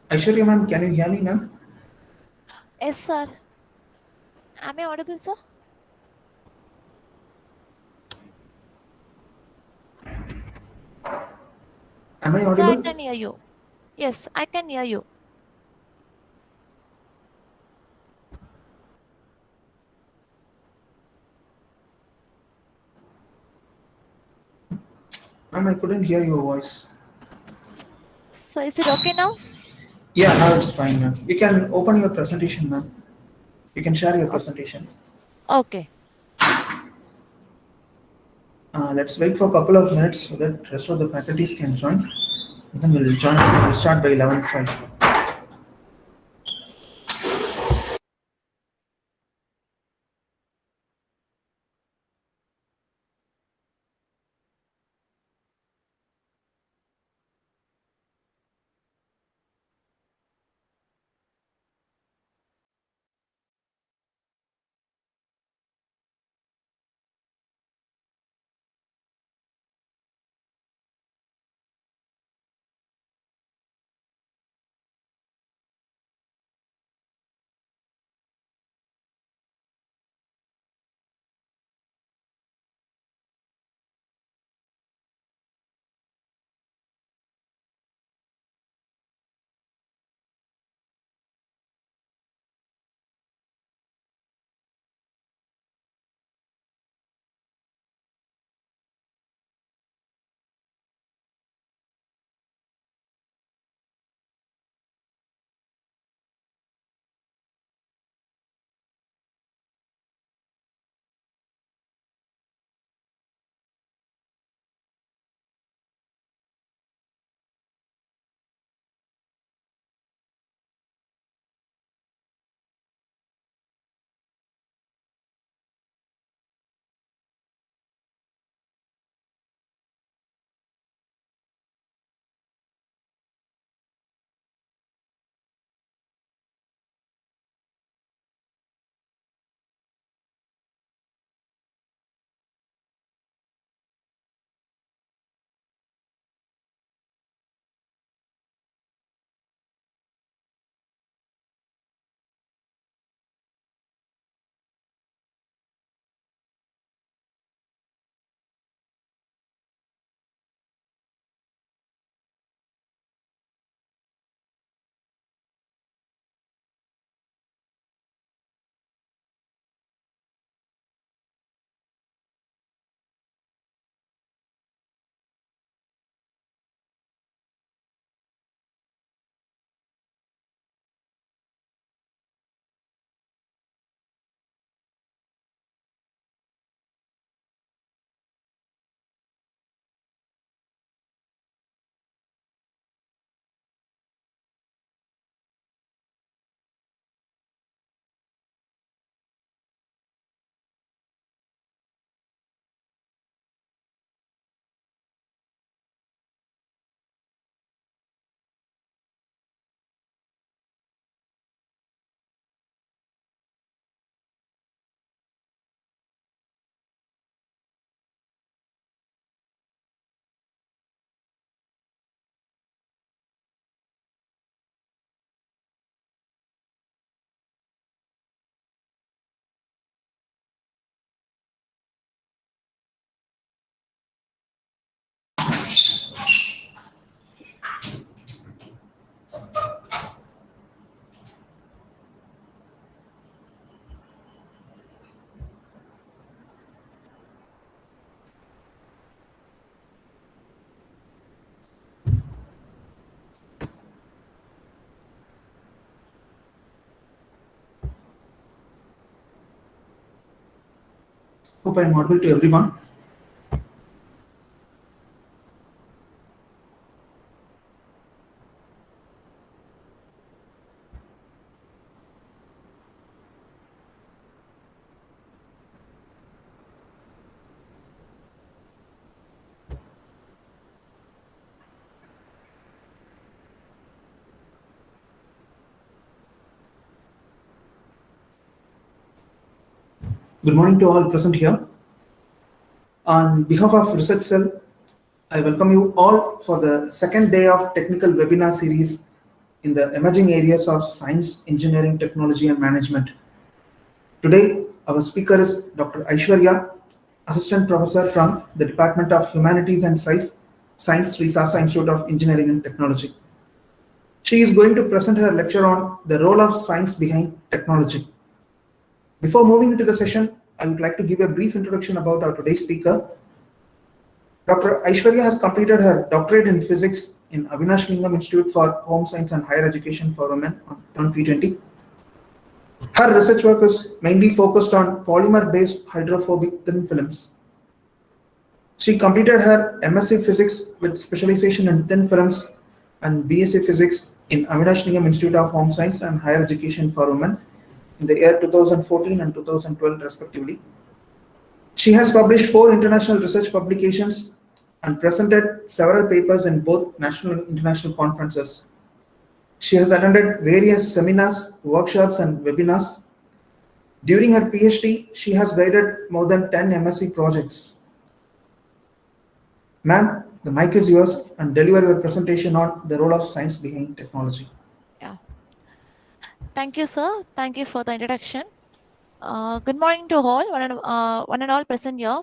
Aishwarya ma'am, can you hear me, ma'am? Yes, sir. Am I audible, sir? Am I Sir, I audible? can hear you. Yes, I can hear you. Ma'am, I couldn't hear your voice. So, is it okay now? Yeah, now it's fine, ma'am. You can open your presentation, ma'am. You can share your O- presentation. Okay. Let's wait for a couple of minutes so that rest of the faculties can join. And then we'll join. We'll start by 11:05. Hope I'm audible to everyone. Good morning to all present here. On behalf of Research Cell, I welcome you all for the second day of technical webinar series in the emerging areas of science, engineering, technology, and management. Today, our speaker is Dr. Aishwarya, Assistant Professor from the Department of Humanities and Science, Sri Sasa Institute of Engineering and Technology. She is going to present her lecture on the role of science behind technology. Before moving into the session, I would like to give a brief introduction about our today's speaker. Dr. Aishwarya has completed her doctorate in physics in Avinash Lingam Institute for Home Science and Higher Education for Women on 2020. Her research work is mainly focused on polymer-based hydrophobic thin films. She completed her MSc Physics with specialization in thin films and BSc Physics in Avinash Lingam Institute of Home Science and Higher Education for Women in the year 2014 and 2012 respectively. She has published 4 international research publications and presented several papers in both national and international conferences. She has attended various seminars, workshops, and webinars. During her PhD, she has guided more than 10 MSc projects. Ma'am, the mic is yours, and deliver your presentation on the role of science behind technology. Yeah. Thank you, sir. Thank you for the introduction. Good morning to all, one and all present here.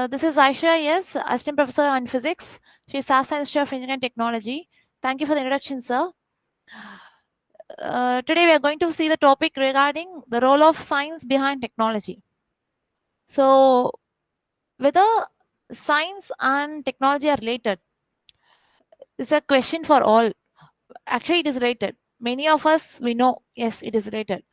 This is Aisha, yes, Assistant Professor on Physics, Sri Sasa Institute of Engineering and Technology. Thank you for the introduction, sir. Today we are going to see the topic regarding the role of science behind technology. So, whether science and technology are related is a question for all. Actually, it is related. Many of us, we know, yes, it is related.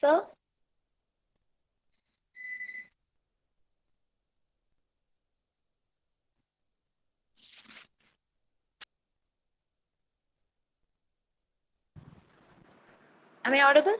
Sir? Am I audible?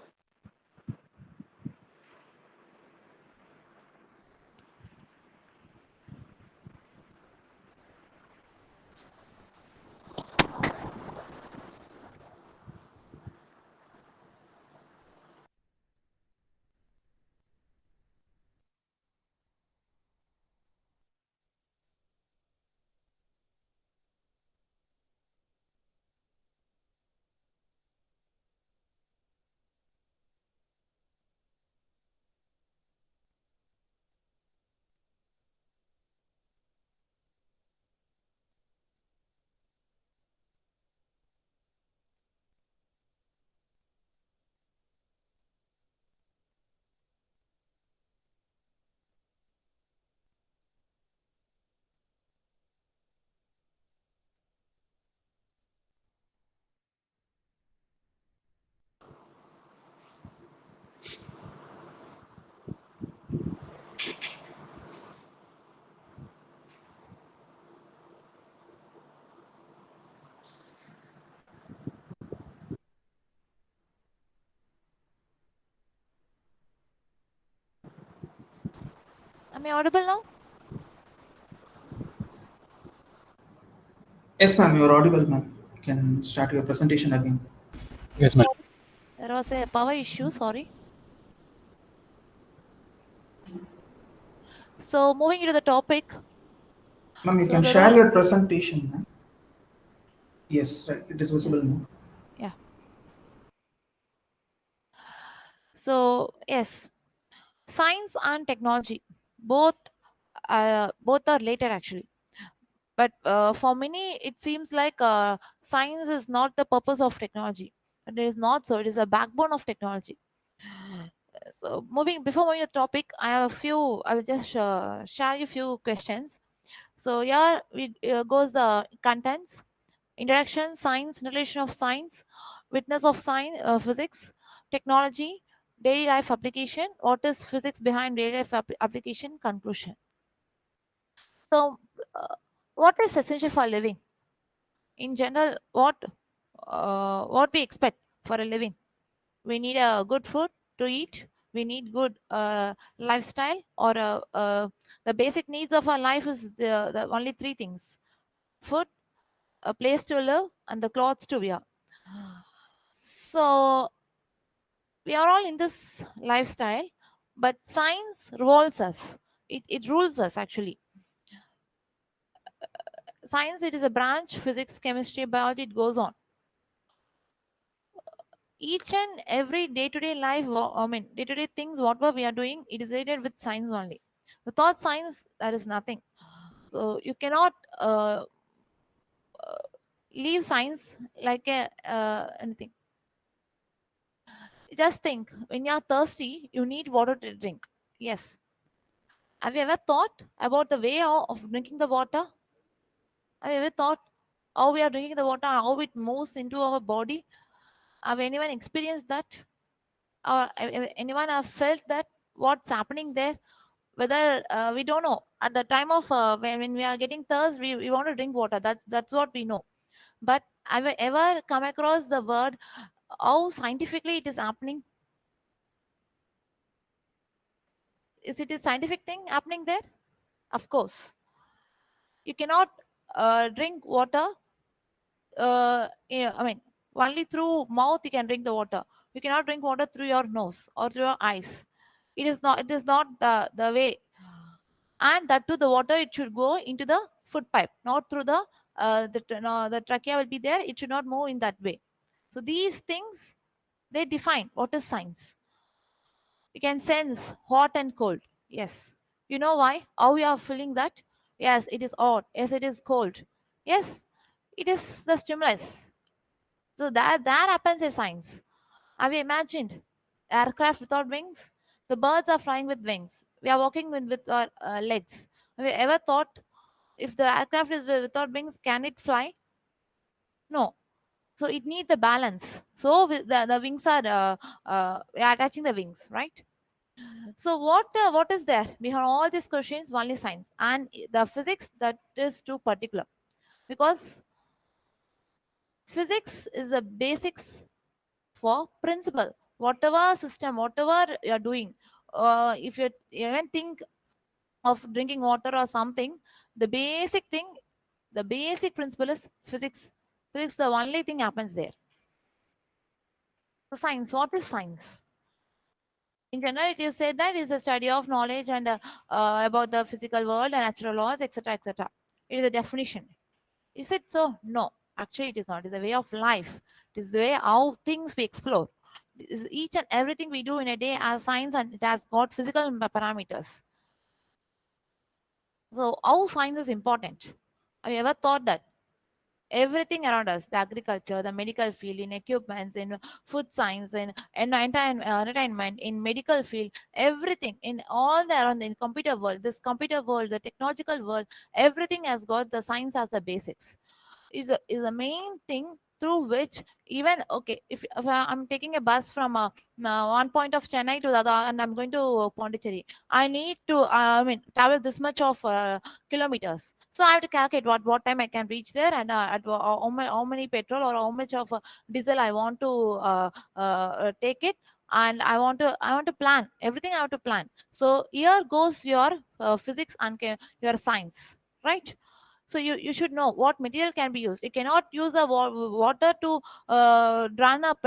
Am I audible now? Yes, ma'am, you are audible, ma'am. You can start your presentation again. Yes, ma'am. There was a power issue, sorry. So, moving into the topic. Ma'am, you So can the share role, your presentation, ma'am. Yes, right. It is Yeah. visible now. Yeah. So yes, science and technology both both are related actually. But for many, it seems like science is not the purpose of technology. But it is not so. It is a backbone of technology. So before moving to the topic, I have a few. I will just share you a few questions. So here we goes the contents: introduction, science, relation of science, witness of science, physics, technology, daily life application. What is physics behind daily life application? Conclusion. So, uh, what is essential for living? In general, what we expect for a living? We need a good food to eat. We need good lifestyle, or the basic needs of our life is the only three things: food, a place to live, and the clothes to wear. So we are all in this lifestyle, but science revolves us. It rules us actually. Science, it is a branch: physics, chemistry, biology, it goes on. Each and every day-to-day life, I mean day-to-day things, whatever we are doing, it is related with science only. Without science, there is nothing. So you cannot leave science like a anything. Just think, when you are thirsty, you need water to drink. Yes. Have you ever thought about the way of drinking the water? Have you ever thought how we are drinking the water, how it moves into our body? Have anyone experienced that? Anyone have felt that what's happening there? Whether we don't know at the time of when we are getting thirst, we want to drink water. That's what we know. But have you ever come across the word how scientifically it is happening? Is it a scientific thing happening there? Of course, you cannot drink water. I mean, only through mouth you can drink the water. You cannot drink water through your nose or through your eyes. It is not. It is not the way. And that too, the water, it should go into the foot pipe, not through the trachea will be there. It should not move in that way. So these things, they define what is science. You can sense hot and cold. Yes. You know why? How we are feeling that? Yes, it is hot. Yes, it is cold. Yes, it is the stimulus. So that happens in science. Have you imagined aircraft without wings? The birds are flying with wings. We are walking with our legs. Have you ever thought, if the aircraft is without wings, can it fly? No. So it needs the balance. So the wings are we are attaching the wings, right? So what is there behind all these questions? Only science and the physics, that is too particular, because physics is the basics for principle. Whatever system, whatever you're doing, if you even think of drinking water or something, the basic thing, the basic principle is physics. Physics, the only thing happens there. So science, what is science? In general, it is said that it is a study of knowledge and about the physical world and natural laws, etc., etc. It is a definition. Is it so? No, actually, it is not. It is a way of life. It is the way how things we explore. Each and everything we do in a day as science, and it has got physical parameters. So, how science is important? Have you ever thought that? Everything around us, the agriculture, the medical field, in equipments, in food science, in entertainment, in medical field, everything, in all the around, in computer world, this computer world, the technological world, everything has got the science as the basics. Is a main thing through which, even okay, if I'm taking a bus from one point of Chennai to the other, and I'm going to Pondicherry, I need to I mean travel this much of kilometers. So I have to calculate what time I can reach there, and how many petrol or how much of diesel I want to take it. And I want to plan everything. I have to plan. So here goes your physics and your science, right? So you should know what material can be used. You cannot use a water to run up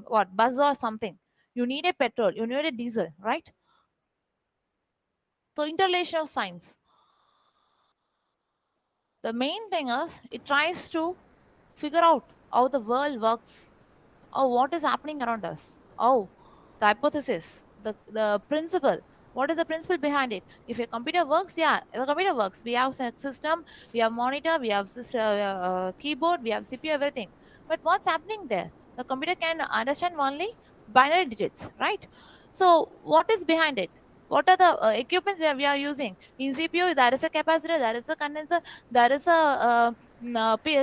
what bus or something. You need a petrol, you need a diesel, right? So interrelation of science, the main thing is it tries to figure out how the world works or what is happening around us. Oh, the hypothesis, the principle. What is the principle behind it? If your computer works, yeah, the computer works. We have system, we have monitor, we have keyboard, we have CPU, everything. But what's happening there? The computer can understand only binary digits, right? So what is behind it? What are the equipments we are using? In CPU, there is a capacitor, there is a condenser, there is a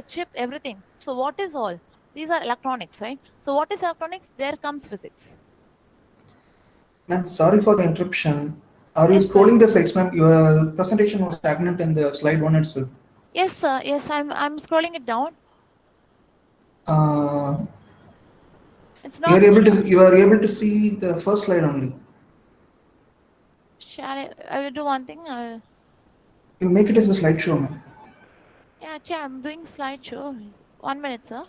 chip, everything. So what is all? These are electronics, right? So what is electronics? There comes physics. Ma'am, sorry for the interruption. Are you Yes, sir. scrolling the slides, ma'am? Your presentation was stagnant in the slide one itself. Yes, sir. Yes, I'm scrolling it down. Uh, It's you not. are able to see the first slide only. Shall I will do one thing. You make it as a slideshow, ma'am. Yeah, actually, I'm doing slideshow. 1 minute, sir.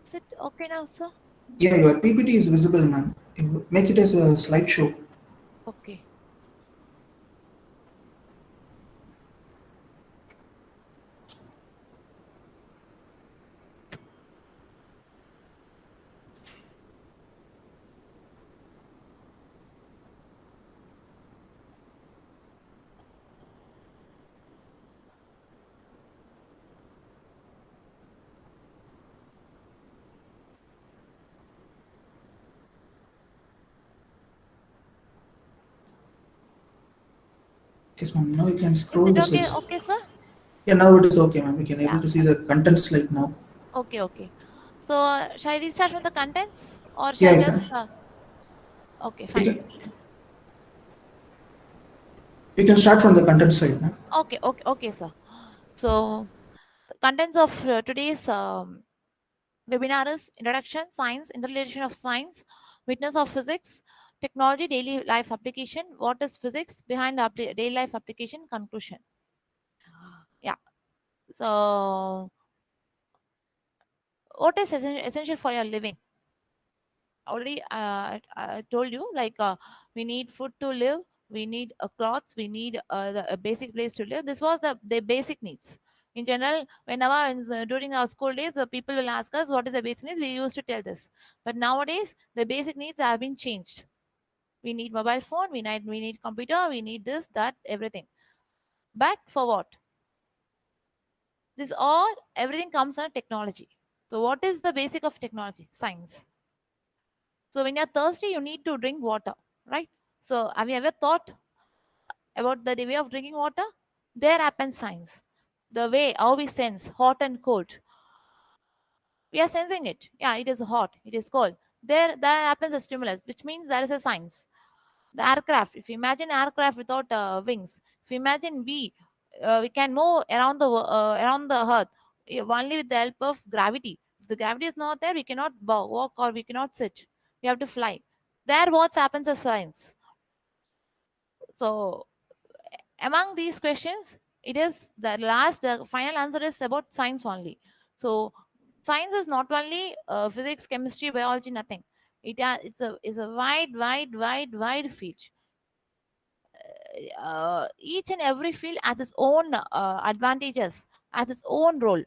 Is it okay now, sir? Yeah, your PPT is visible, ma'am. You make it as a slideshow. Okay. Yes, ma'am. Now you can Is scroll it the okay? slides. Okay, sir. Yeah, now it is okay, ma'am. We can able Yeah. to see the content slide now. Okay. Okay. So shall I restart from the contents or shall Yeah, I you just? can. Okay, You fine. can, you can start from the content slide, ma'am. Okay. Okay. Okay, sir. So the contents of today's webinar is Introduction, Science, Interrelation of Science, Witness of Physics, Technology, Daily Life Application, What is Physics Behind Daily Life Application, Conclusion. Yeah. So what is essential for your living? Already I told you, like we need food to live, we need clothes, we need a basic place to live. This was the basic needs. In general, whenever during our school days, people will ask us what is the basic needs, we used to tell this. But nowadays the basic needs have been changed. We need mobile phone, we need computer, we need this, that, everything. But for what? This all, everything comes under technology. So what is the basic of technology? Science. So when you're thirsty, you need to drink water, right? So have you ever thought about the way of drinking water? There happens science. The way how we sense hot and cold. We are sensing it. Yeah, it is hot, it is cold. There happens a stimulus, which means there is a science. The aircraft, if you imagine aircraft without wings, if you imagine we can move around the earth only with the help of gravity. If the gravity is not there, we cannot walk or we cannot sit. We have to fly. There what happens is science. So among these questions, it is the final answer is about science only. So science is not only physics, chemistry, biology, nothing. It's a wide field. Each and every field has its own advantages, has its own role.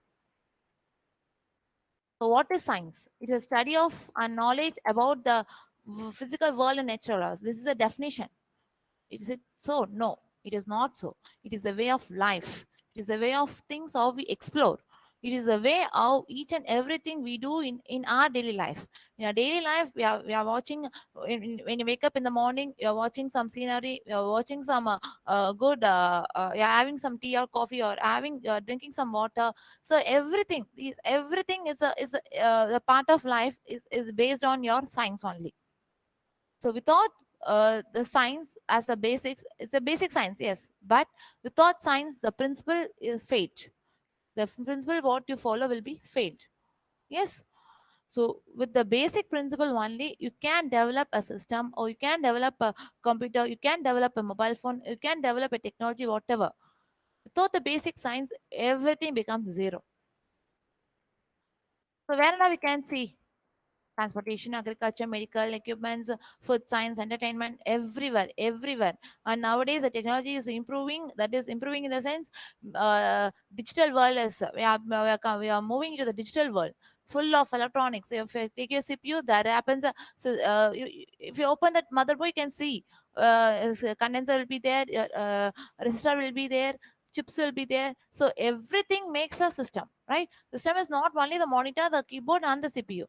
So what is science? It is a study of and knowledge about the physical world and natural laws. This is the definition. Is it so? No, it is not so. It is the way of life. It is the way of things how we explore. It is the way how each and everything we do in our daily life. In our daily life, we are watching. When you wake up in the morning, you are watching some scenery. You are watching some good. You are having some tea or coffee, or having drinking some water. So everything is a part of life is based on your science only. So without the science as a basics, it's a basic science, yes. But without science, the principle is failed. The principle what you follow will be failed. Yes. So with the basic principle only, you can develop a system, or you can develop a computer, you can develop a mobile phone, you can develop a technology, whatever. Without the basic science, everything becomes zero. So wherever we can see transportation, agriculture, medical equipments, food science, entertainment, everywhere, everywhere. And nowadays the technology is improving. That is improving in the sense, digital world is we are moving to the digital world, full of electronics. If you take your CPU, that happens. If you open that motherboard, you can see condenser will be there, resistor will be there, chips will be there. So everything makes a system, right? System is not only the monitor, the keyboard, and the CPU.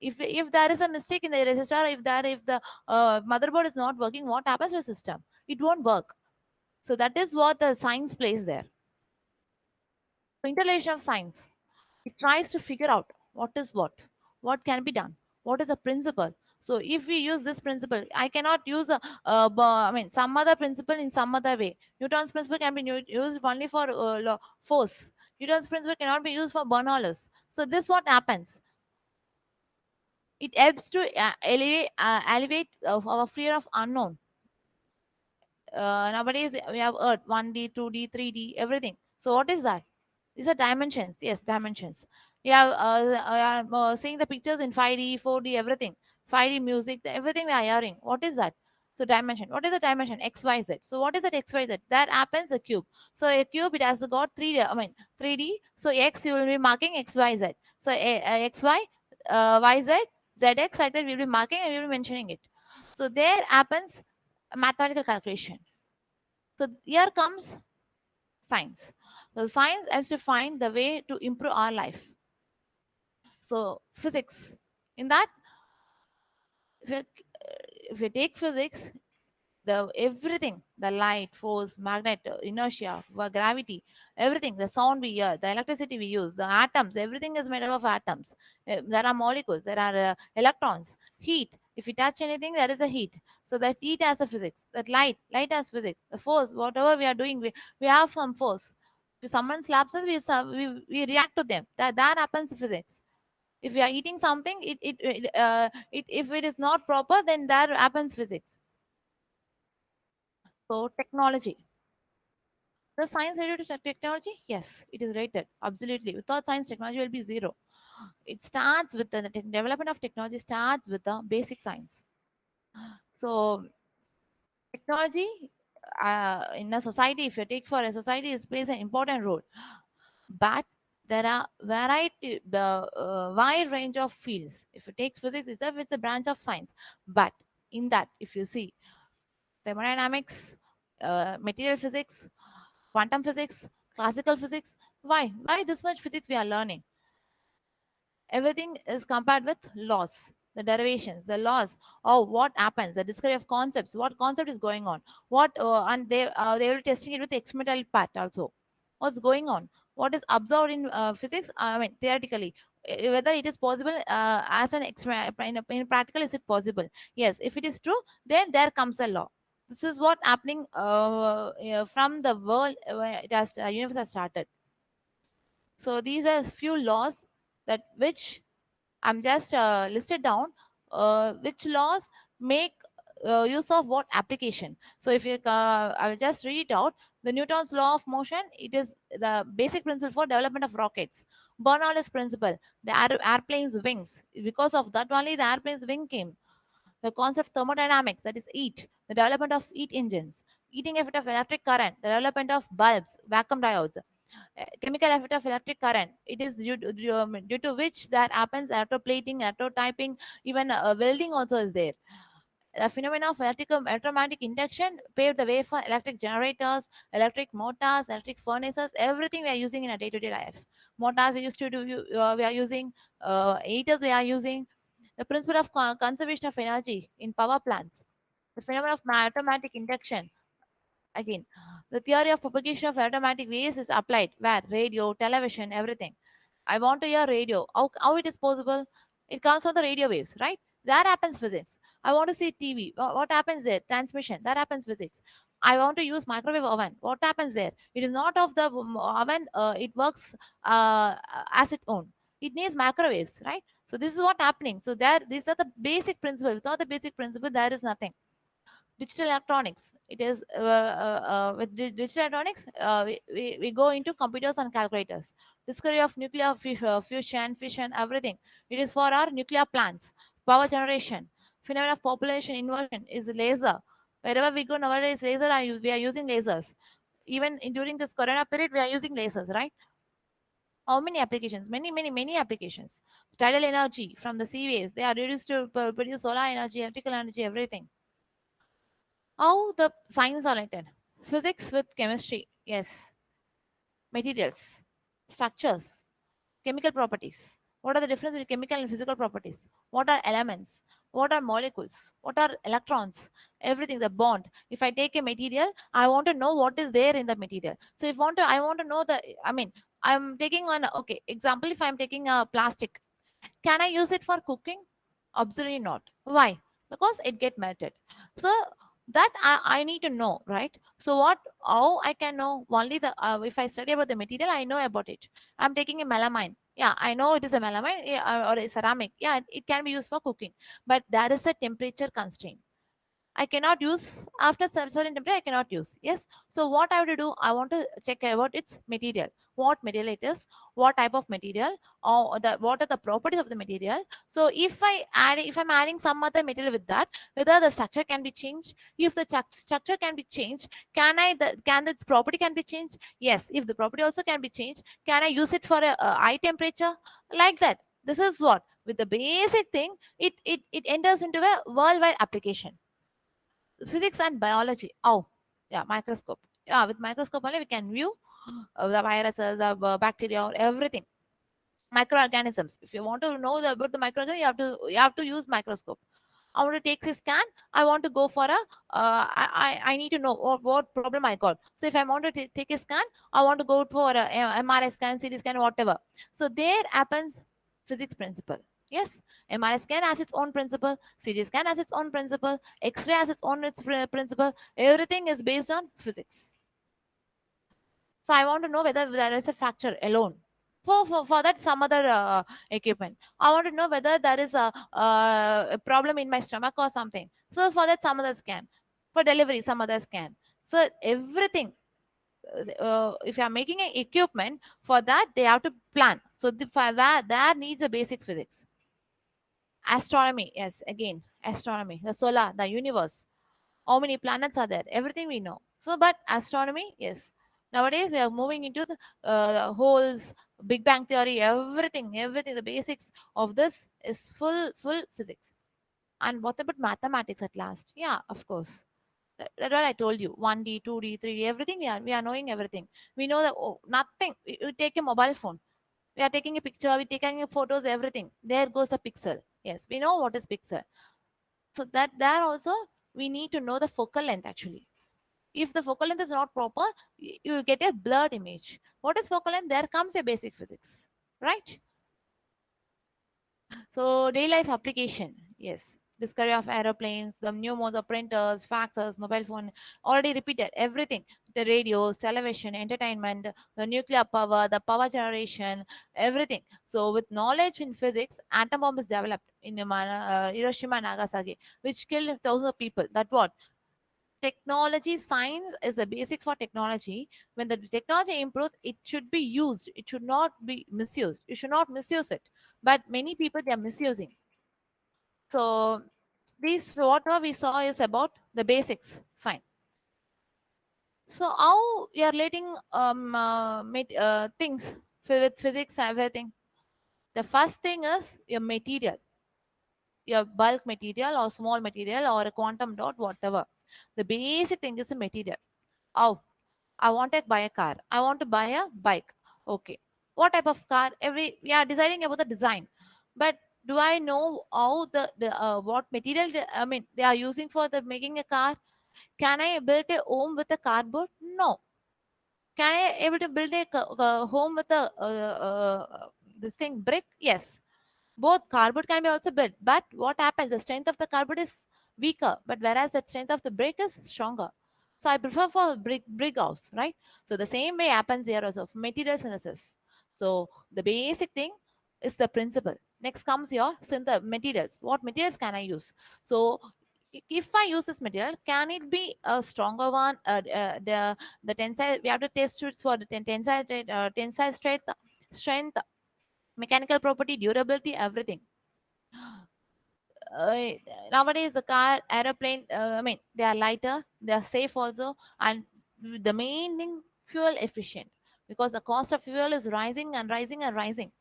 If there is a mistake in the resistor, if the motherboard is not working, what happens to the system? It won't work. So that is what the science plays there. So interrelation of science, it tries to figure out what can be done, what is the principle. So if we use this principle, I cannot use I mean some other principle in some other way. Newton's principle can be used only for force. Newton's principle cannot be used for Bernoulli's. So this what happens, it helps to elevate our fear of unknown. Nowadays we have earth 1D, 2D, 3D, everything. So what is that? These are dimensions. Yes, dimensions. We have seeing the pictures in 5D, 4D, everything. 5D music, everything we are hearing. What is that? So dimension. What is the dimension? X, Y, Z. So what is that X, Y, Z? That happens a cube. So a cube, it has got 3D. I mean 3D. So X, you will be marking X, Y, Z. So X, Y, Y, Z, Z, X, like that. We will be marking and we will be mentioning it. So there happens a mathematical calculation. So here comes science. So science has to find the way to improve our life. So physics. In that, if you, if you take physics, the everything, the light, force, magnet, inertia, gravity, everything, the sound we hear, the electricity we use, the atoms, everything is made up of atoms. There are molecules, there are electrons, heat. If you touch anything, there is a heat. So that heat has a physics. That light has physics. The force, whatever we are doing, we have some force. If someone slaps us, we react to them. That happens in physics. If we are eating something, if it is not proper, then there happens physics. So technology. The science related to technology? Yes, it is rated. Absolutely. Without science, technology will be zero. It starts with the development of technology starts with the basic science. So technology in a society, if you take for a society, it plays an important role. But there are wide range of fields. If you take physics itself, it's a branch of science. But in that, if you see thermodynamics, material physics, quantum physics, classical physics. Why this much physics we are learning? Everything is compared with laws, the derivations, the laws. Oh, what happens? The discovery of concepts. What concept is going on? What and they will testing it with the experimental part also. What's going on? What is observed in physics? I mean, theoretically, whether it is possible as an experiment in practical, is it possible? Yes, if it is true, then there comes a law. This is what happening from the world where it has universe has started. So these are few laws that which I'm just listed down. Which laws make use of what application? So if you, I will just read it out. The Newton's law of motion. It is the basic principle for development of rockets. Bernoulli's principle. The airplane's wings. Because of that only the airplane's wing came. The concept of thermodynamics, that is heat, the development of heat engines, heating effect of electric current, the development of bulbs, vacuum diodes, chemical effect of electric current. It is due to which that happens electroplating, electrotyping, even welding also is there. The phenomena of electromagnetic induction paved the way for electric generators, electric motors, electric furnaces, everything we are using in a day-to-day life. Motors we used to do, we are using, heaters we are using. The principle of conservation of energy in power plants. The phenomenon of automatic induction. Again, the theory of propagation of automatic waves is applied where radio, television, everything. I want to hear radio. How it is possible? It comes from the radio waves, right? That happens physics. I want to see TV. What happens there? Transmission. That happens physics. I want to use microwave oven. What happens there? It is not of the oven. It works as its own. it needs microwaves, right? So this is what happening. So these are the basic principle. Without the basic principle, there is nothing. Digital electronics, it is with digital electronics, we go into computers and calculators. Discovery of nuclear fusion, fission, everything. It is for our nuclear plants. Power generation, phenomenon of population inversion is laser. Wherever we go nowadays, we are using lasers. Even during this corona period, we are using lasers, right? How many applications? Many applications. Tidal energy from the sea waves, they are reduced to produce solar energy, electrical energy, everything. How the science are related? Physics with chemistry, yes. Materials, structures, chemical properties. What are the difference between chemical and physical properties? What are elements? What are molecules? What are electrons? Everything, the bond. If I take a material, I want to know what is there in the material. So if I want to know I'm taking on, okay, example, if I'm taking a plastic, can I use it for cooking? Absolutely not. Why? Because it get melted. So that I need to know, right? So how I can know? Only the if I study about the material, I know about it. I'm taking a melamine. Yeah, I know it is a melamine, yeah, or a ceramic. Yeah, it can be used for cooking, but there is a temperature constraint. I cannot use after certain temperature. I cannot use. Yes. So what I have to do? I want to check about its material. What material it is? What type of material? Or what are the properties of the material? So if I'm adding some other material with that, whether the structure can be changed. If the structure can be changed, can its property can be changed? Yes. If the property also can be changed, can I use it for a high temperature? Like that. This is what with the basic thing. It enters into a worldwide application. Physics and biology. Oh, yeah, microscope. Yeah, with microscope only we can view the viruses, the bacteria, or everything. Microorganisms. If you want to know about the microorganism, you have to use microscope. I want to take a scan. I want to go for a. I need to know what problem I got. So if I want to take a scan, I want to go for a MRI scan, CT scan, whatever. So there happens physics principle. Yes, MRI scan has its own principle. CT scan has its own principle. X-ray has its own principle. Everything is based on physics. So I want to know whether there is a fracture alone. For that, some other equipment. I want to know whether there is a problem in my stomach or something. So for that, some other scan. For delivery, some other scan. So everything. If you are making an equipment for that, they have to plan. So for that, that needs a basic physics. Astronomy, yes, again, astronomy, the solar, the universe, how many planets are there, everything we know. So but astronomy, yes, nowadays we are moving into the holes, big bang theory, everything, the basics of this is full physics. And what about mathematics at last? Yeah, of course. That's what I told you. 1D, 2D, 3D, everything we are knowing everything. We know that, oh, nothing. You take a mobile phone. We are taking a picture, we're taking a photos, everything. There goes the pixel. Yes, we know what is pixel. So that there also we need to know the focal length actually. If the focal length is not proper, you will get a blurred image. What is focal length? There comes a basic physics, right? So daily life application, yes. Discovery of aeroplanes, the new modes of printers, faxes, mobile phone, already repeated everything. The radios, television, entertainment, the nuclear power, the power generation, everything. So with knowledge in physics, atom bomb is developed in Hiroshima and Nagasaki, which killed thousands of people. That what? Technology, science is the basic for technology. When the technology improves, it should be used. It should not be misused. You should not misuse it. But many people they are misusing. So this whatever we saw is about the basics. Fine. So how you are relating things with physics, everything. The first thing is your material, your bulk material or small material or a quantum dot, whatever. The basic thing is the material. Oh, I want to buy a car. I want to buy a bike. Okay. What type of car? We are deciding about the design. But do I know how what material I mean they are using for the making a car? Can I build a home with a cardboard? No. Can I able to build a home with a this thing brick? Yes. Both cardboard can be also built, but what happens? The strength of the cardboard is weaker, but whereas the strength of the brick is stronger. So I prefer for brick house, right? So the same way happens here also for material synthesis. So the basic thing is the principle. Next comes your materials. What materials can I use? So if I use this material, can it be a stronger one? The tensile, we have to test it for the tensile strength, mechanical property, durability, everything. uh, Nowadays the car, aeroplane, I mean, they are lighter, they are safe also, and the main thing, fuel efficient, because the cost of fuel is rising and rising and rising.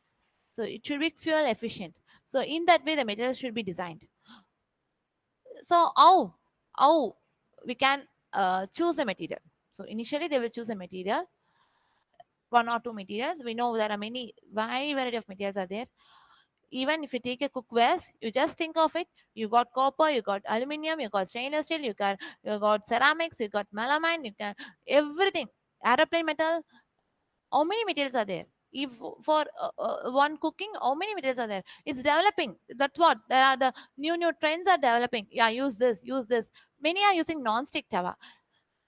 So it should be fuel efficient. So in that way the material should be designed. So how we can choose a material? So initially they will choose a material, one or two materials. We know there are many wide variety of materials are there. Even if you take a cookware, you just think of it. You got copper, you got aluminum, you got stainless steel, you got ceramics, you got melamine, you can everything. Aeroplane metal. How many materials are there? If for one cooking, how many materials are there? It's developing. That's what there are, the new trends are developing. Yeah, use this, use this. Many are using non-stick tawa.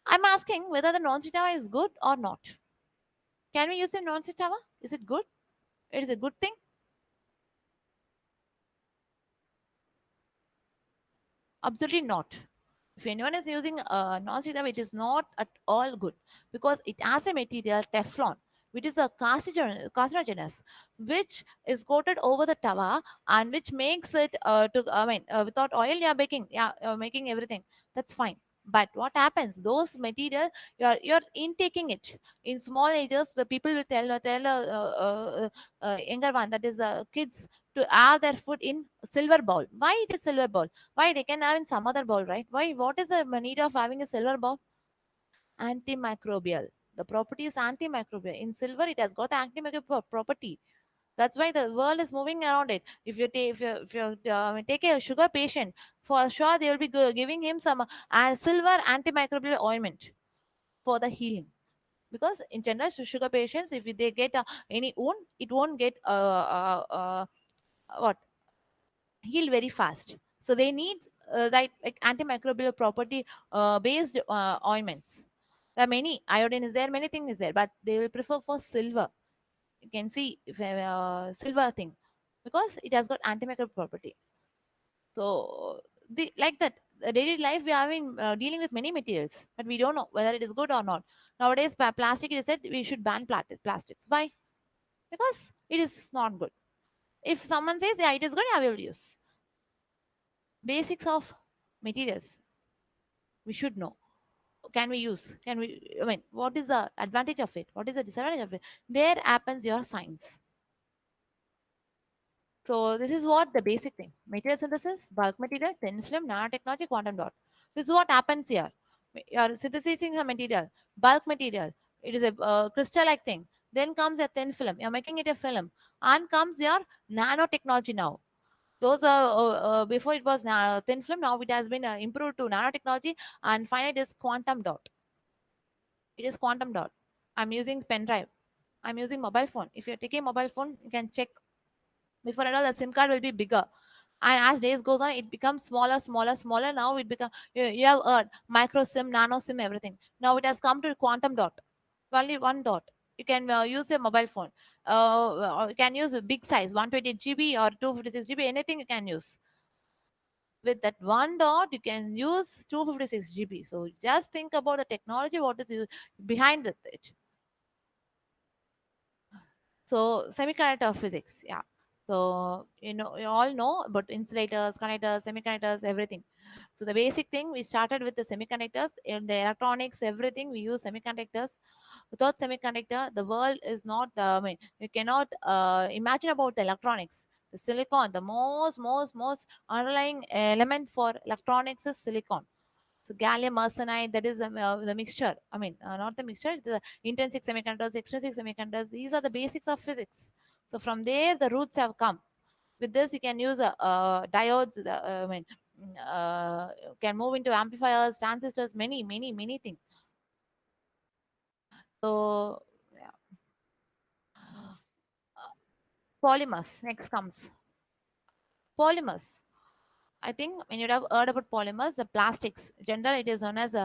I'm asking whether the non-stick tawa is good or not. Can we use a non-stick tawa? Is it good? It is a good thing. Absolutely not. If anyone is using non-stick tawa, it is not at all good, because it has a material Teflon, which is a carcinogenous, which is coated over the tawa, and which makes it without oil, yeah, baking, yeah, making everything. That's fine. But what happens? Those material, you're intaking it in small ages. The people will tell younger one, that is kids, to have their food in silver bowl. Why it is silver bowl? Why they can have in some other bowl, right? Why? What is the need of having a silver bowl? Antimicrobial. The property is antimicrobial. In silver, it has got the antimicrobial property. That's why the world is moving around it. If you take a sugar patient, for sure they will be giving him some silver antimicrobial ointment for the healing. Because in general, sugar patients, if they get any wound, it won't get what heal very fast. So they need that like antimicrobial property based ointments. There are many, iodine is there, many things is there, but they will prefer for silver. You can see if silver thing, because it has got antimicrobial property. So like that, the daily life we are in, dealing with many materials, but we don't know whether it is good or not. Nowadays plastic, it is said we should ban plastics. Why? Because it is not good. If someone says yeah, it is good, I will use. Basics of materials we should know. Can we use? Can we? I mean, what is the advantage of it? What is the disadvantage of it? There happens your science. So this is what the basic thing: material synthesis, bulk material, thin film, nanotechnology, quantum dot. This is what happens here. You're synthesizing a material, bulk material. It is a crystal-like thing. Then comes a thin film. You're making it a film, and comes your nanotechnology now. Those are before it was thin film. Now it has been improved to nanotechnology, and finally it is quantum dot. It is quantum dot. I'm using pen drive. I'm using mobile phone. If you're taking mobile phone, you can check. Before and all, the SIM card will be bigger, and as days goes on, it becomes smaller, smaller, smaller. Now it become, you have micro SIM, nano SIM, everything. Now it has come to quantum dot. Only one dot. You can use your mobile phone. You can use a big size, 128 GB or 256 GB. Anything you can use. With that one dot, you can use 256 GB. So just think about the technology, what is behind it. So semiconductor physics, yeah. So you all know about insulators, connectors, semiconductors, everything. So the basic thing, we started with the semiconductors in the electronics, everything we use semiconductors. Without semiconductor, the world is not. I mean, you cannot imagine about the electronics. The silicon, the most underlying element for electronics is silicon. So gallium arsenide, that is the mixture. I mean, not the mixture, the intrinsic semiconductors, extrinsic semiconductors. These are the basics of physics. So from there, the roots have come. With this, you can use diodes. Can move into amplifiers, transistors, many things. So yeah. Polymers next comes. Polymers. I think when you have heard about polymers, the plastics. General, it is known as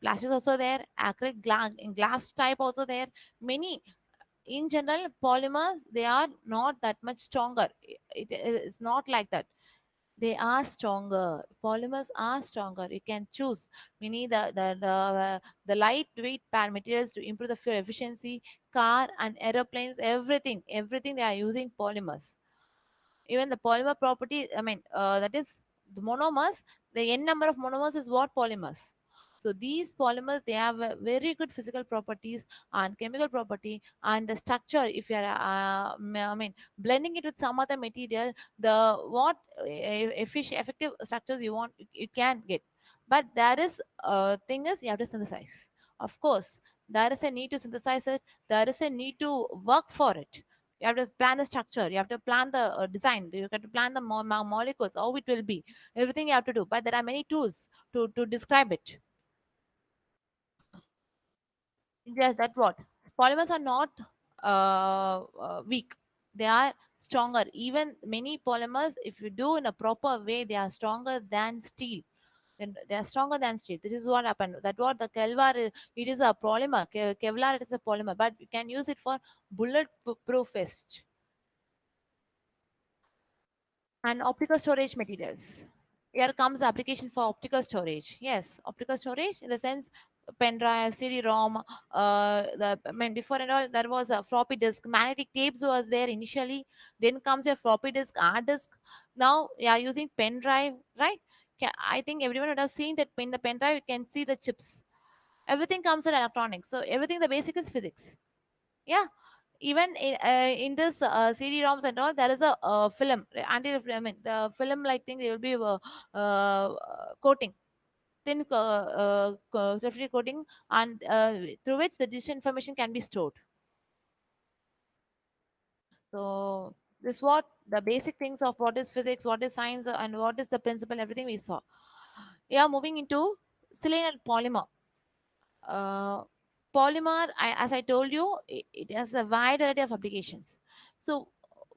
plastics also there. Acrylic glass type also there. Many. in general, polymers, they are not that much stronger. It is not like that. They are stronger. Polymers are stronger. You can choose many the lightweight materials to improve the fuel efficiency. Car and aeroplanes, everything they are using polymers. Even the polymer property, I mean, that is the monomers. The n number of monomers is what? Polymers. So these polymers, they have very good physical properties and chemical property, and the structure, if you are I mean, blending it with some other material, the what efficient effective structures you want, you can get. But there is thing is, you have to synthesize. Of course, there is a need to synthesize it. There is a need to work for it. You have to plan the structure, you have to plan the design, you have to plan the molecules, how it will be, everything you have to do. But there are many tools to describe it. Yes, that what, polymers are not weak, they are stronger. Even many polymers, if you do in a proper way, they are stronger than steel. Then they are stronger than steel. This is what happened. That what the Kevlar is, it is a polymer. Kevlar, it is a polymer, but you can use it for bullet proof vest. And optical storage materials. Here comes the application for optical storage. Yes, optical storage in the sense pen drive, CD-ROM. I mean, before and all, there was a floppy disk. Magnetic tapes was there initially. Then comes a floppy disk, hard disk. Now, yeah, using pen drive, right? I think everyone would have seen that in the pen drive, you can see the chips. Everything comes in electronics. So everything, the basic is physics. Yeah, even in this CD-ROMs and all, there is a film, anti, I mean, the film like thing, there will be coating, thin reflective coating, and through which the digital information can be stored. So this what the basic things of what is physics, what is science, and what is the principle, everything we saw. Yeah, moving into silicon and polymer. uh, Polymer, as I told you, it has a wide variety of applications. So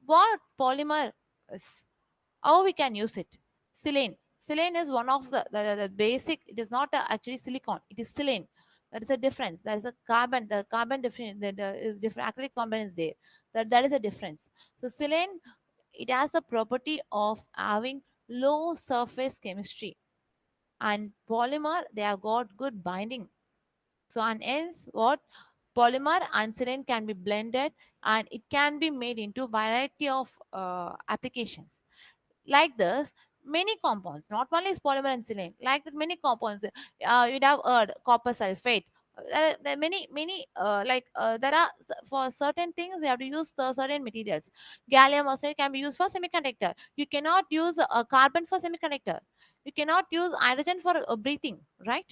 what polymer is, how we can use it? Silane is one of the basic. It is not actually silicon, it is silane. That is a difference. There is a carbon, the carbon different, is different, acrylic component is there. That is a difference. So silane, it has the property of having low surface chemistry, and polymer, they have got good binding. So, and hence, what, polymer and silane can be blended, and it can be made into variety of applications. Like this, many compounds, not only is polymer and silane, like that, many compounds. You'd have heard copper sulfate. There are many there are for certain things you have to use the certain materials. Gallium arsenide can be used for semiconductor. You cannot use carbon for semiconductor. You cannot use hydrogen for breathing, right?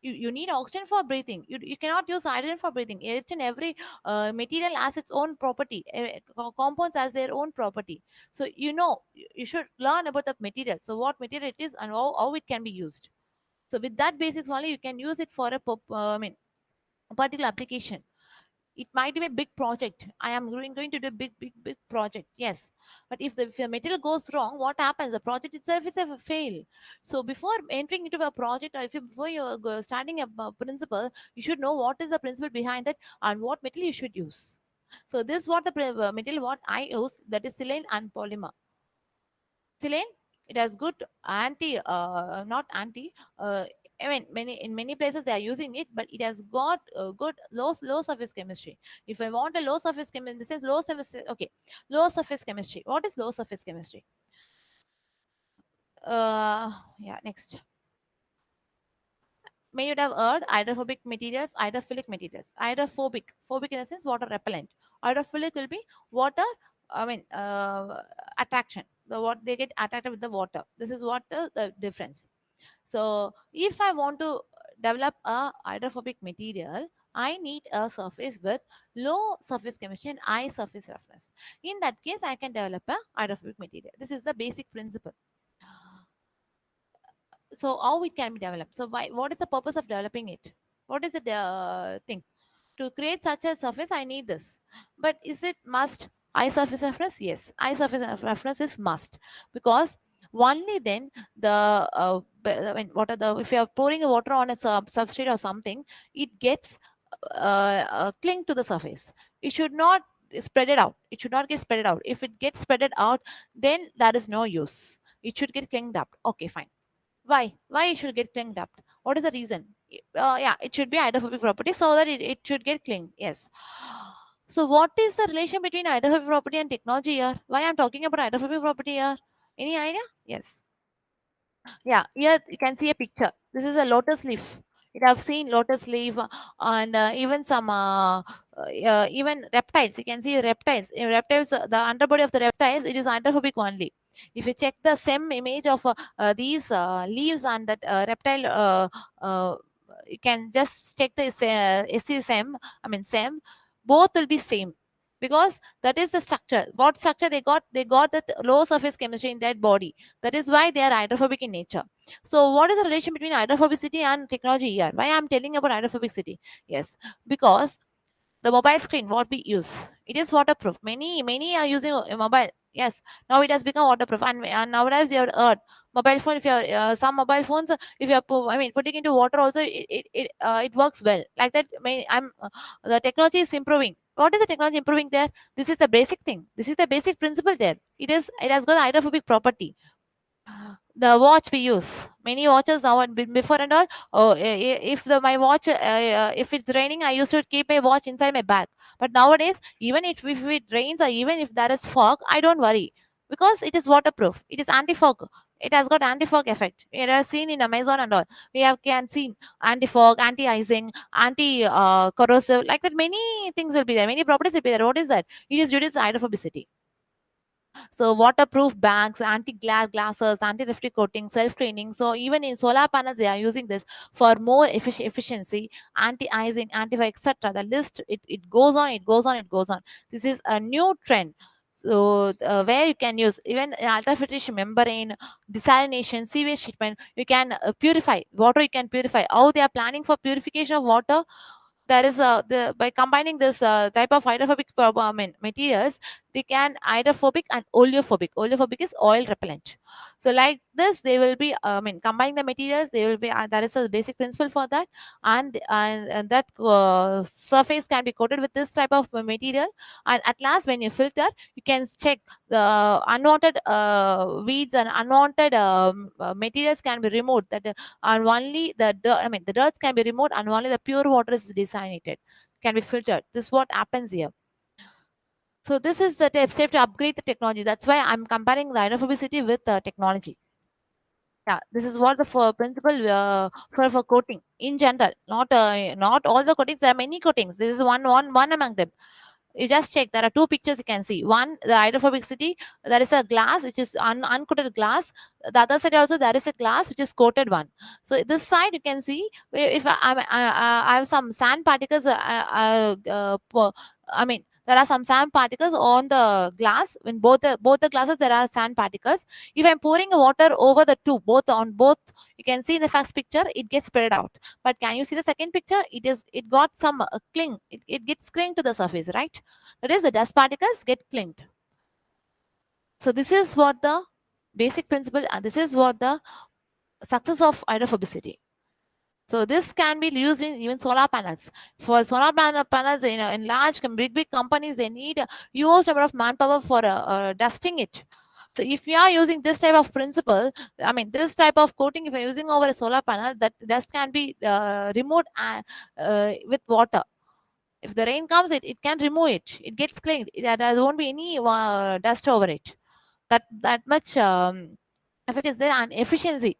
You need oxygen for breathing. You cannot use hydrogen for breathing. Each and every material has its own property. Compounds has their own property. So you should learn about the material. So what material it is and how it can be used. So with that basics only, you can use it for I mean, a particular application. It might be a big project. I am going to do a big project. Yes, but if the material goes wrong, what happens? The project itself is a fail. So before entering into a project, or if you, before you're starting a principle, you should know what is the principle behind it and what material you should use. So this is what the material what I use, that is silane and polymer. Silane, it has good anti, not anti, I mean, many places they are using it, but it has got good low surface chemistry. If I want a low surface chemistry, this is low surface. Okay, low surface chemistry. What is low surface chemistry? Yeah, next. May you have heard hydrophobic materials, hydrophilic materials. Phobic in the sense water repellent. Hydrophilic will be water. I mean, attraction. The what they get attracted with the water. This is what the difference. So if I want to develop a hydrophobic material, I need a surface with low surface chemistry and high surface roughness. In that case, I can develop a hydrophobic material. This is the basic principle. So how it can be developed? So what is the purpose of developing it? What is the thing? To create such a surface, I need this. But is it must? High surface roughness? Yes, high surface roughness is must, because only then the I mean, what are the, if you are pouring a water on a substrate or something, it gets cling to the surface. it should not spread it out. It should not get spread out. If it gets spread it out, then that is no use. It should get clinged up. Okay, fine. Why it should get clinged up? What is the reason? Yeah, it should be hydrophobic property so that it should get clinged. Yes. So what is the relation between hydrophobic property and technology here? Why I'm talking about hydrophobic property here? Any idea? Yes. Yeah, here you can see a picture. This is a lotus leaf. You have seen lotus leaf and even some even reptiles. You can see reptiles. In reptiles, the underbody of the reptiles, it is hydrophobic only. If you check the same image of these leaves and that reptile, you can just check the SCSM. I mean, SEM. Both will be same because that is the structure. What structure they got? They got the low surface chemistry in that body. That is why they are hydrophobic in nature. So what is the relation between hydrophobicity and technology here? Why I'm telling about hydrophobicity? Yes, because the mobile screen what we use, it is waterproof. Many are using a mobile. Yes, now it has become waterproof, and nowadays you have heard mobile phone. If you are some mobile phones, if you are putting into water also, it works well like that. The technology is improving. What is the technology improving there? This is the basic thing. This is the basic principle there. It has got hydrophobic property. The watch we use, many watches now and before and all. Oh, if my watch, if it's raining, I used to keep my watch inside my bag. But nowadays, even if it rains or even if there is fog, I don't worry because it is waterproof. It is anti-fog. It has got anti-fog effect. It is seen in Amazon and all. We have can see anti-fog, anti-icing, anti-corrosive, like that. Many things will be there. Many properties will be there. What is that? It is due to hydrophobicity. So waterproof bags, anti-glare glasses, anti-reflective coating, self-cleaning. So even in solar panels, they are using this for more efficiency, anti-icing, anti-fire, etc. The list, it goes on, it goes on, it goes on. This is a new trend. So where you can use even ultrafiltration membrane, desalination, sewage treatment, you can purify water. You can purify. How they are planning for purification of water? There is by combining this type of hydrophobic materials, they can hydrophobic and oleophobic. Oleophobic is oil repellent. So like this, they will be combining the materials. They will be there is a basic principle for that, and that surface can be coated with this type of material. And at last, when you filter, you can check the unwanted weeds and unwanted materials can be removed. That and only the dirts can be removed, and only the pure water is desalinated, can be filtered. This is what happens here. So this is the step to upgrade the technology. That's why I'm comparing the hydrophobicity with technology. Yeah, this is what the principle for coating in general. Not all the coatings. There are many coatings. This is one among them. You just check. There are two pictures you can see. One, the hydrophobicity. There is a glass which is uncoated glass. The other side also there is a glass which is coated one. So this side you can see if I have some sand particles. There are some sand particles on the glass. In both the glasses there are sand particles. If I'm pouring water over the two, both, you can see in the first picture it gets spread out. But can you see the second picture? It got some cling. It gets clinged to the surface, right? That is, the dust particles get clinged. So this is what the basic principle, and this is what the success of hydrophobicity. So this can be used in even solar panels. For solar panels, in large, big companies, they need a huge number of manpower for dusting it. So if you are using this type of principle, this type of coating, if you're using over a solar panel, that dust can be removed with water. If the rain comes, it can remove it. It gets cleaned. There won't be any dust over it. That much effect is there, and efficiency.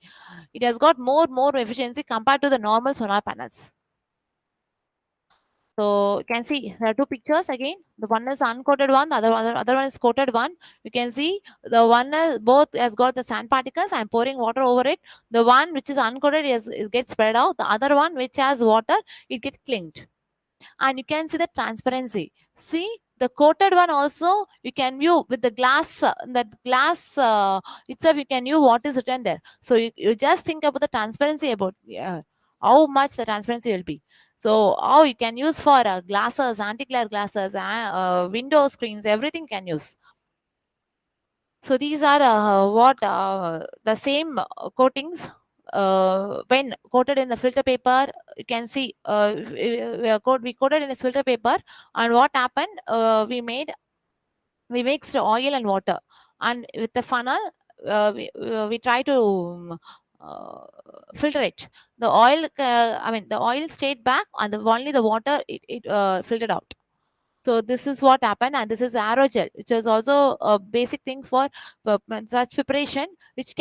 It has got more efficiency compared to the normal solar panels. So you can see there are two pictures again. The one is uncoated one, the other one is coated one. You can see the one both has got the sand particles. I'm pouring water over it. The one which is uncoated it gets spread out. The other one which has water, it gets clinged. And you can see the transparency. See, the coated one also you can view with the glass. That glass itself, you can view what is written there. So you just think about the transparency, about how much the transparency will be. So how you can use for glasses, anti-glare glasses, window screens, everything can use. So these are what the same coatings when coated in the filter paper, you can see we coated in this filter paper, and what happened, we mixed oil and water, and with the funnel, we try to uh, filter it. The oil, the oil stayed back, and only the water it filtered out. So this is what happened, and this is aerogel, which is also a basic thing for such preparation, which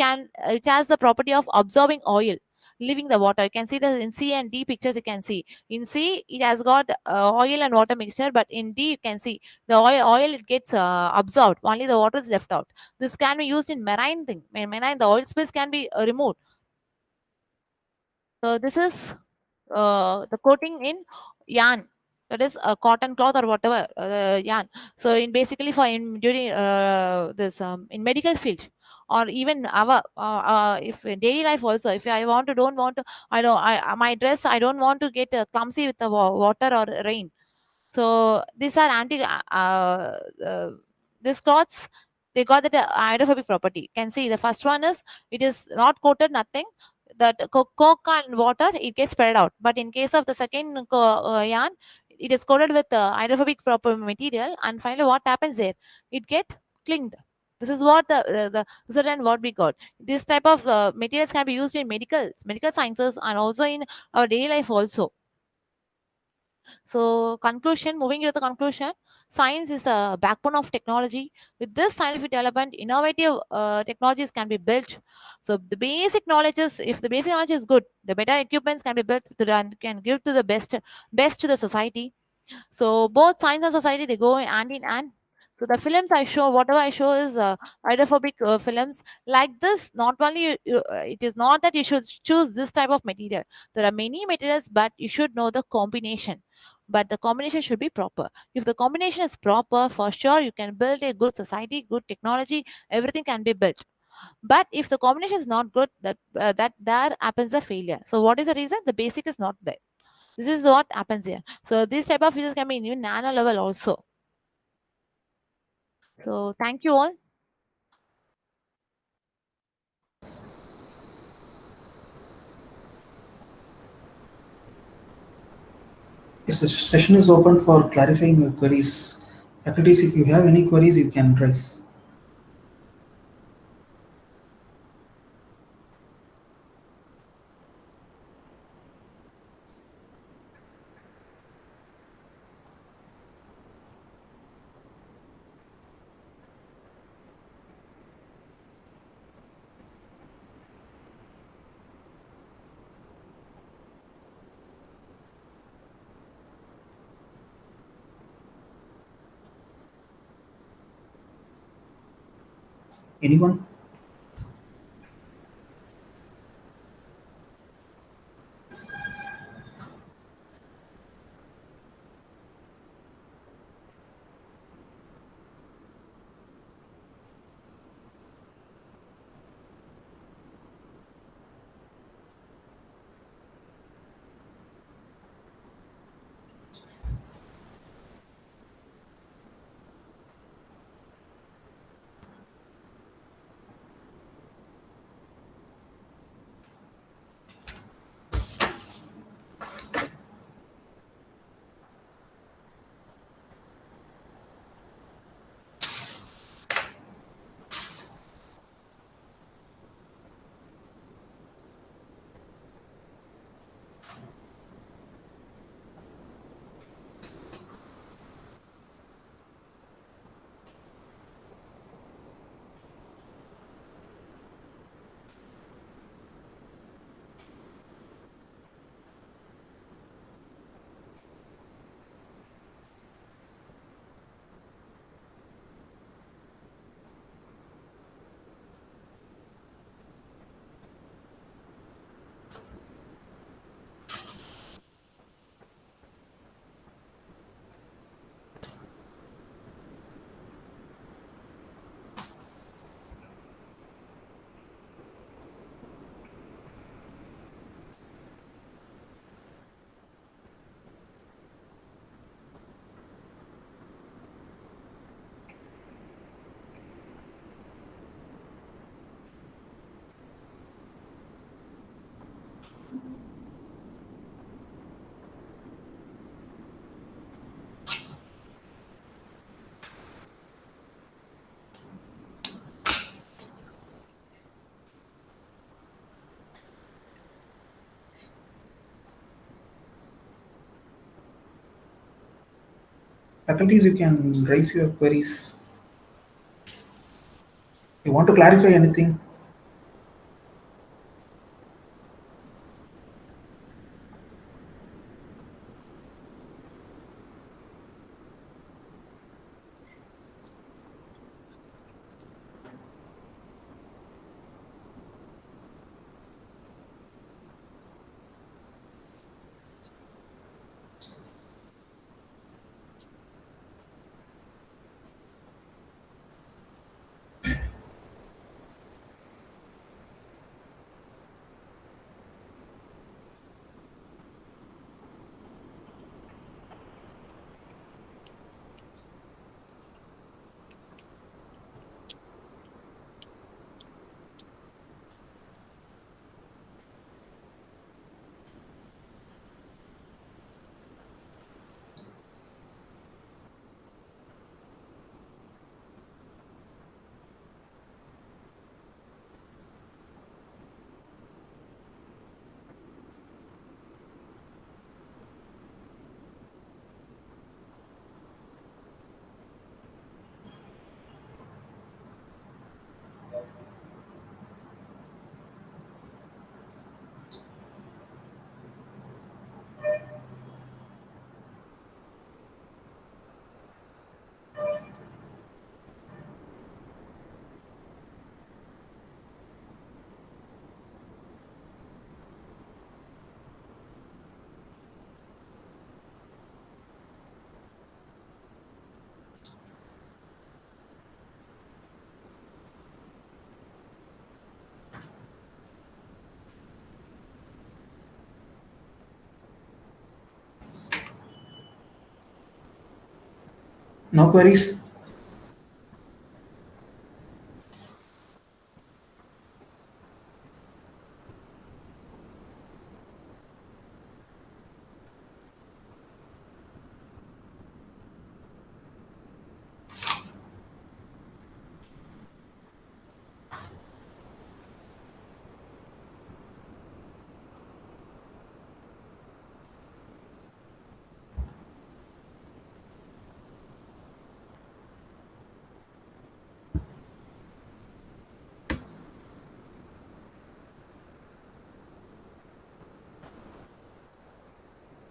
has the property of absorbing oil, leaving the water. You can see that in C and D pictures. You can see in C it has got oil and water mixture, but in D you can see the oil it gets absorbed. Only the water is left out. This can be used in marine thing. In marine, the oil spills can be removed. So this is the coating in yarn, that is a cotton cloth or whatever, yarn. So in basically for in during this in medical field, or even our if in daily life also, if I want to don't want to, I know my dress, I don't want to get clumsy with the water or rain. So these are uh, these cloths, they got that hydrophobic property. You can see the first one is, it is not coated, nothing. That coke and water, it gets spread out. But in case of the second yarn, it is coated with hydrophobic proper material, and finally what happens there, it get clinged. This is what the result and what we got. This type of materials can be used in medical sciences, and also in our daily life also. So conclusion, moving to the conclusion, science is the backbone of technology. With this scientific development, innovative technologies can be built. So the basic knowledge is, if the basic knowledge is good, the better equipments can be built to the, and can give to the best to the society. So both science and society, they go hand in hand. So the films I show, whatever I show is hydrophobic films like this. Not only it is not that you should choose this type of material. There are many materials, but you should know the combination. But the combination should be proper. If the combination is proper, for sure you can build a good society, good technology. Everything can be built. But if the combination is not good, that there happens a failure. So what is the reason? The basic is not there. This is what happens here. So these type of features can be in even nano level also. So thank you all. Yes, the session is open for clarifying your queries. Faculties, if you have any queries, you can raise. Anyone? Faculties, you can raise your queries. You want to clarify anything? No queries?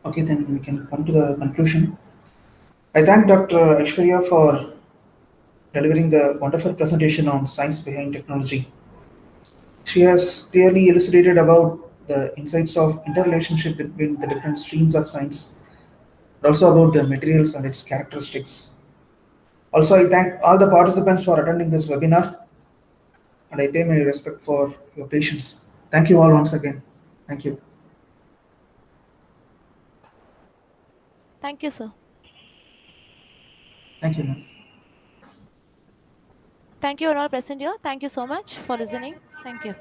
Okay, then we can come to the conclusion. I thank Dr. Aishwarya for delivering the wonderful presentation on science behind technology. She has clearly elucidated about the insights of interrelationship between the different streams of science, but also about the materials and its characteristics. Also, I thank all the participants for attending this webinar, and I pay my respect for your patience. Thank you all once again. Thank you. Thank you, sir. Thank you, ma'am. Thank you all present here. Thank you so much for listening. Thank you.